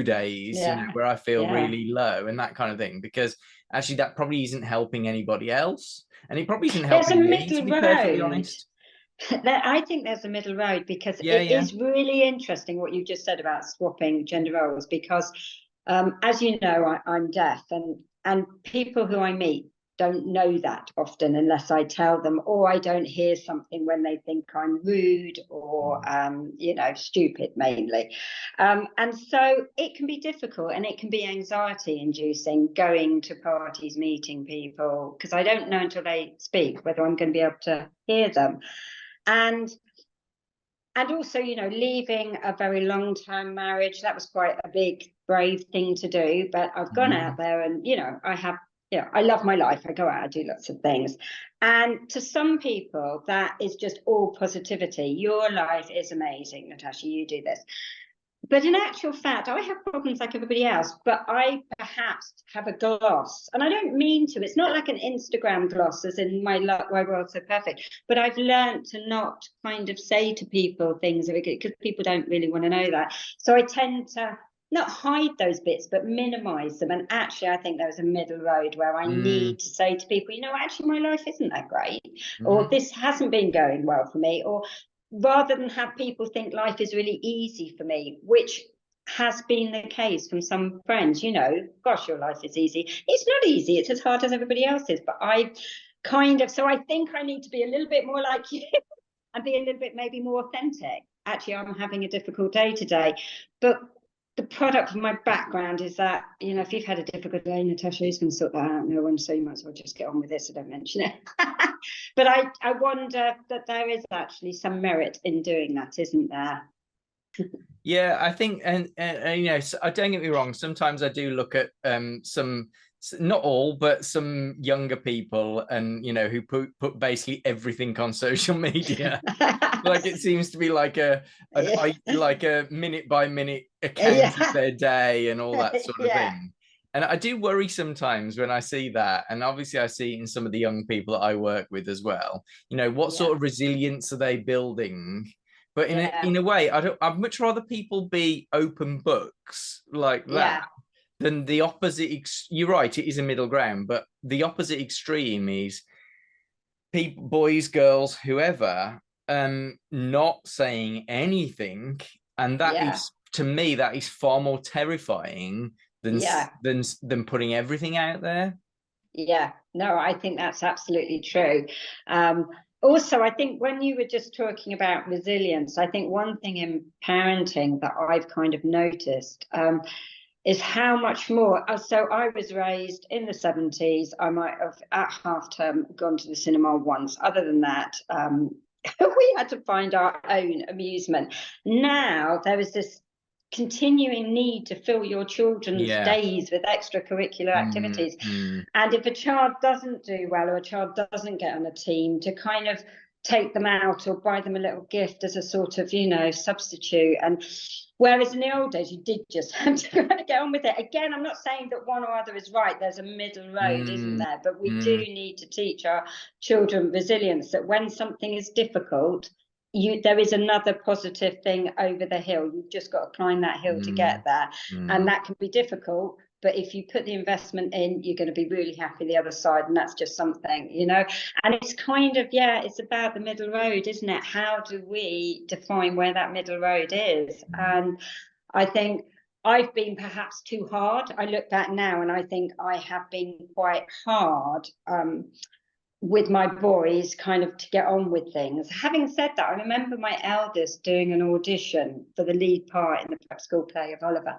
S1: days, you know,
S2: yeah,
S1: where I feel
S2: yeah.
S1: really low and that kind of thing, because actually that probably isn't helping anybody else. And it probably isn't
S2: There's a
S1: helping me, to
S2: middle
S1: be perfectly
S2: road.
S1: honest.
S2: I think there's a middle road because
S1: Yeah,
S2: it
S1: yeah.
S2: is really interesting what you just said about swapping gender roles. Because, as you know, I'm deaf, and people who I meet don't know that often unless I tell them, or I don't hear something when they think I'm rude or, you know, stupid mainly. And so it can be difficult and it can be anxiety inducing going to parties, meeting people, because I don't know until they speak whether I'm going to be able to hear them. And also, you know, leaving a very long-term marriage, that was quite a big brave thing to do, but I've gone out
S1: Mhm.
S2: there and, you know, I love my life. I go out, I do lots of things. And to some people that is just all positivity. Your life is amazing, Natasha, you do this. But in actual fact, I have problems like everybody else, but I perhaps have a gloss. And I don't mean to. It's not like an Instagram gloss, as in my world's so perfect. But I've learned to not kind of say to people things because people don't really want to know that. So I tend to not hide those bits, but minimize them. And actually, I think there's a middle road where I
S1: Mm,
S2: need to say to people, you know, actually, my life isn't that great, or
S1: mhm.
S2: this hasn't been going well for me, or rather than have people think life is really easy for me, which has been the case from some friends, you know, gosh, your life is easy. It's not easy, it's as hard as everybody else's. But I kind of, so I think I need to be a little bit more like you and be a little bit maybe more authentic. Actually, I'm having a difficult day today. But the product of my background is that, you know, if you've had a difficult day, Natasha, who's going to sort that out? No one, so you might as well just get on with this, so don't mention it. But I wonder that there is actually some merit in doing that, isn't there?
S1: Yeah, I think, and you know, I don't get me wrong. Sometimes I do look at some, not all, but some younger people, and you know, who put basically everything on social media. Like it seems to be like
S2: Yeah.
S1: like a minute by minute account of
S2: Yeah.
S1: their day and all that sort of
S2: Yeah.
S1: thing. And I do worry sometimes when I see that. And obviously I see it in some of the young people that I work with as well. You know, what
S2: Yeah.
S1: sort of resilience are they building? But
S2: Yeah.
S1: in a way, I'd much rather people be open books like that
S2: Yeah.
S1: than the opposite. You're right, it is a middle ground, but the opposite extreme is people, boys, girls, whoever, not saying anything, and that
S2: Yeah.
S1: is, to me, that is far more terrifying than
S2: Yeah.
S1: putting everything out there.
S2: Yeah, no, I think that's absolutely true. Also, I think when you were just talking about resilience, I think one thing in parenting that I've kind of noticed is how much more. So I was raised in the 70s. I might have at half term gone to the cinema once. Other than that, we had to find our own amusement. Now there is this continuing need to fill your children's
S1: Yeah.
S2: days with extracurricular
S1: Mm,
S2: activities.
S1: mm,
S2: And if a child doesn't do well or a child doesn't get on a team, to kind of take them out or buy them a little gift as a sort of, you know, substitute. And whereas in the old days, you did just have to kind of get on with it. Again, I'm not saying that one or other is right. There's a middle road, isn't there? But we do need to teach our children resilience, that when something is difficult, there is another positive thing over the hill. You've just got to climb that hill to get there. And that can be difficult. But if you put the investment in, you're going to be really happy the other side. And that's just something, you know. And it's kind of, yeah, it's about the middle road, isn't it? How do we define where that middle road is? And I think I've been perhaps too hard. I look back now and I think I have been quite hard with my boys, kind of to get on with things. Having said that, I remember my eldest doing an audition for the lead part in the prep school play of Oliver.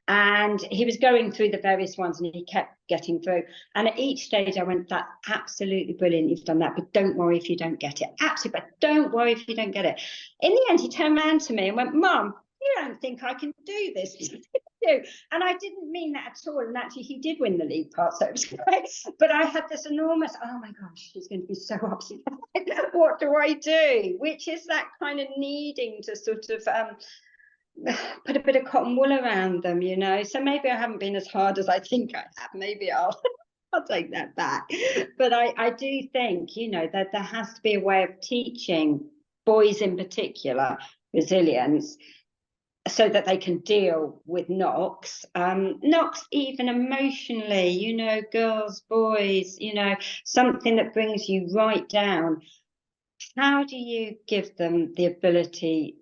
S2: And he was going through the various ones and he kept getting through. And at each stage I went, that's absolutely brilliant, you've done that, but don't worry if you don't get it. Absolutely, but don't worry if you don't get it. In the end, he turned around to me and went, Mum, you don't think I can do this? And I didn't mean that at all. And actually, he did win the lead part, so it was great. But I had this enormous, oh my gosh, she's going to be so upset. What do I do? Which is that kind of needing to sort of put a bit of cotton wool around them, you know. So maybe I haven't been as hard as I think I have. Maybe I'll take that back. But I do think, you know, that there has to be a way of teaching boys in particular resilience, so that they can deal with knocks even emotionally, you know, girls, boys, you know, something that brings you right down. How do you give them the ability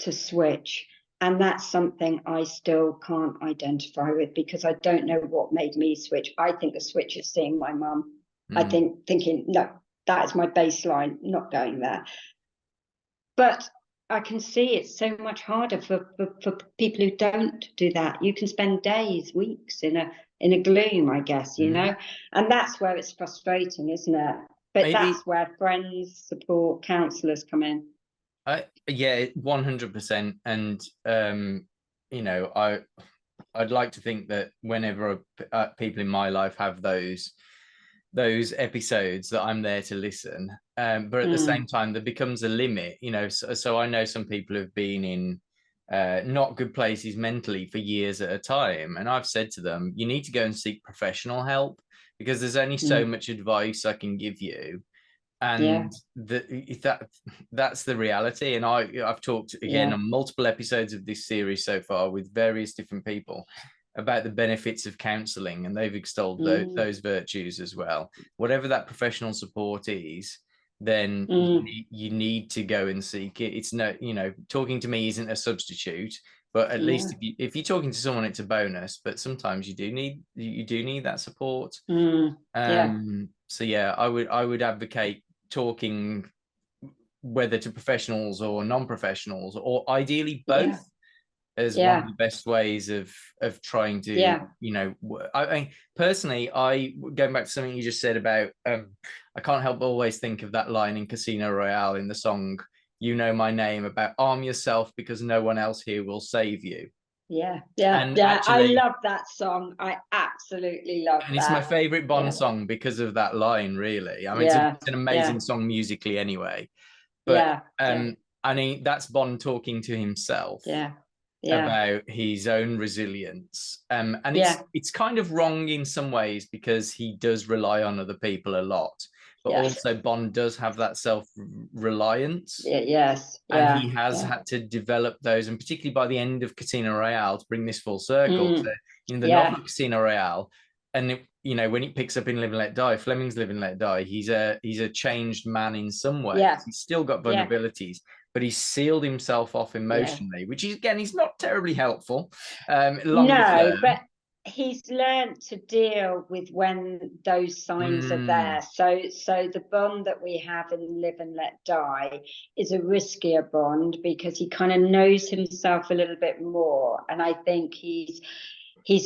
S2: to switch? And that's something I still can't identify with, because I don't know what made me switch. I think the switch is seeing my mum. I think thinking, no, that's my baseline, not going there. But I can see it's so much harder for people who don't do that. You can spend days, weeks in a gloom, I guess, you know, and that's where it's frustrating, isn't it? But that's where friends, support, counsellors come in.
S1: Yeah, 100%. And you know, I'd like to think that whenever people in my life have those episodes, that I'm there to listen. But at the same time, there becomes a limit, you know. So I know some people have been in not good places mentally for years at a time, and I've said to them, you need to go and seek professional help, because there's only so much advice I can give you. And that's the reality. And I've talked again on multiple episodes of this series so far with various different people about the benefits of counseling, and they've extolled those virtues as well. Whatever that professional support is, then you need to go and seek it. It's no, you know, talking to me isn't a substitute, but at least if you're talking to someone, it's a bonus. But sometimes you do need that support. So yeah, I would advocate talking, whether to professionals or non-professionals, or ideally both, as one of the best ways of trying to, you know, I personally, going back to something you just said about, I can't help but always think of that line in Casino Royale in the song You Know My Name, about arm yourself because no one else here will save you.
S2: And actually, I love that song. I absolutely love that.
S1: And it's my favorite Bond song because of that line, really. I mean, it's an amazing song musically anyway. But I mean, that's Bond talking to himself about his own resilience. And it's kind of wrong in some ways, because he does rely on other people a lot. But also Bond does have that self-reliance. And he has had to develop those, and particularly by the end of Casino Royale, to bring this full circle to, you know, the novel Casino Royale. And you know, when he picks up in Live and Let Die, Fleming's Live and Let Die, he's a changed man in some ways. He's still got vulnerabilities, but he's sealed himself off emotionally, which is, again, he's not terribly helpful.
S2: But he's learned to deal with when those signs are there. So the Bond that we have in Live and Let Die is a riskier Bond, because he kind of knows himself a little bit more, and I think he's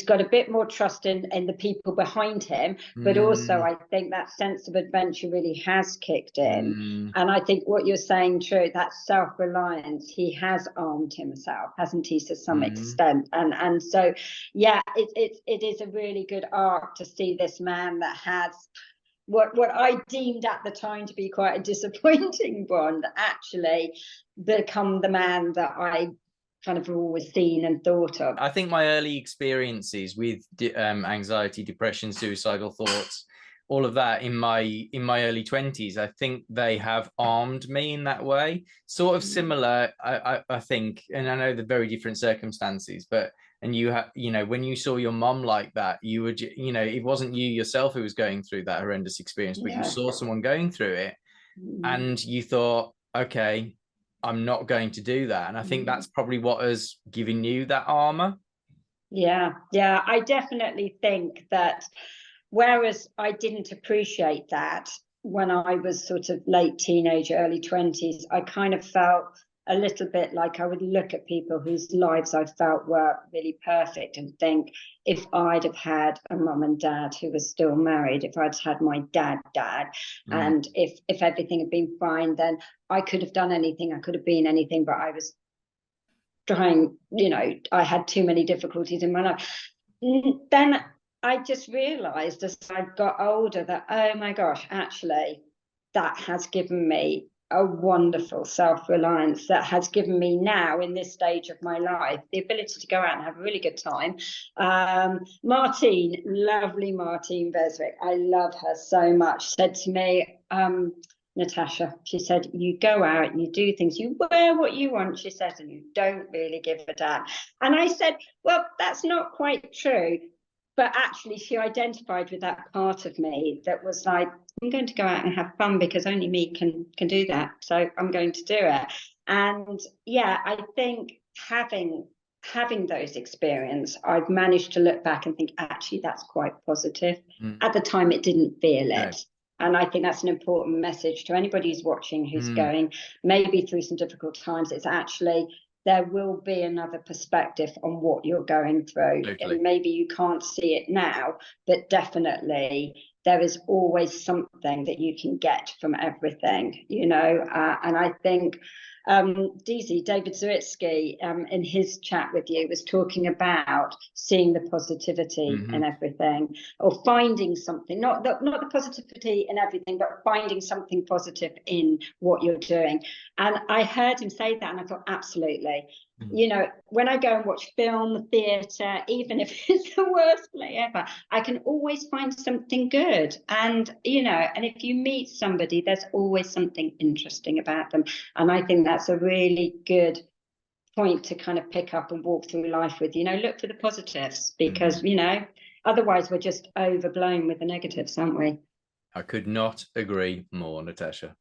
S2: got a bit more trust in the people behind him, but also I think that sense of adventure really has kicked in. And I think what you're saying, true, that self-reliance, he has armed himself, hasn't he, to some extent. And so, it is a really good arc to see this man that has what I deemed at the time to be quite a disappointing Bond actually become the man that I kind of always seen and thought of.
S1: I think my early experiences with anxiety, depression, suicidal thoughts, all of that in my early 20s, I think they have armed me in that way. Sort of similar, I think, and I know the very different circumstances, but and you have, you know, when you saw your mom like that, you would, you know, it wasn't you yourself who was going through that horrendous experience, but you saw someone going through it, and you thought, okay, I'm not going to do that. And I think that's probably what has given you that armor.
S2: Yeah, yeah, I definitely think that whereas I didn't appreciate that when I was sort of late teenage, early 20s, I kind of felt a little bit like I would look at people whose lives I felt were really perfect and think, if I'd have had a mum and dad who was still married, if I'd had my dad, and if everything had been fine, then I could have done anything, I could have been anything, but I was trying, you know, I had too many difficulties in my life. Then I just realized as I got older that, oh my gosh, actually, that has given me a wonderful self-reliance, that has given me now in this stage of my life the ability to go out and have a really good time. Martine, lovely Martine Beswick, I love her so much, said to me, Natasha, she said, you go out, you do things, you wear what you want, she says, and you don't really give a damn. And I said, well, that's not quite true. But actually, she identified with that part of me that was like, I'm going to go out and have fun because only me can do that. So I'm going to do it. And yeah, I think having those experiences, I've managed to look back and think, actually, that's quite positive. At the time, it didn't feel it. And I think that's an important message to anybody who's watching, who's going maybe through some difficult times. It's actually, there will be another perspective on what you're going through.
S1: Totally.
S2: And maybe you can't see it now, but definitely there is always something that you can get from everything, you know. And I think David Zawitsky, in his chat with you, was talking about seeing the positivity in everything, or finding something, not the positivity in everything, but finding something positive in what you're doing. And I heard him say that, and I thought, absolutely. You know, when I go and watch film, theatre, even if it's the worst play ever, I can always find something good. And, you know, and if you meet somebody, there's always something interesting about them. And I think that's a really good point to kind of pick up and walk through life with, you know, look for the positives, because, you know, otherwise we're just overblown with the negatives, aren't we?
S1: I could not agree more, Natasha.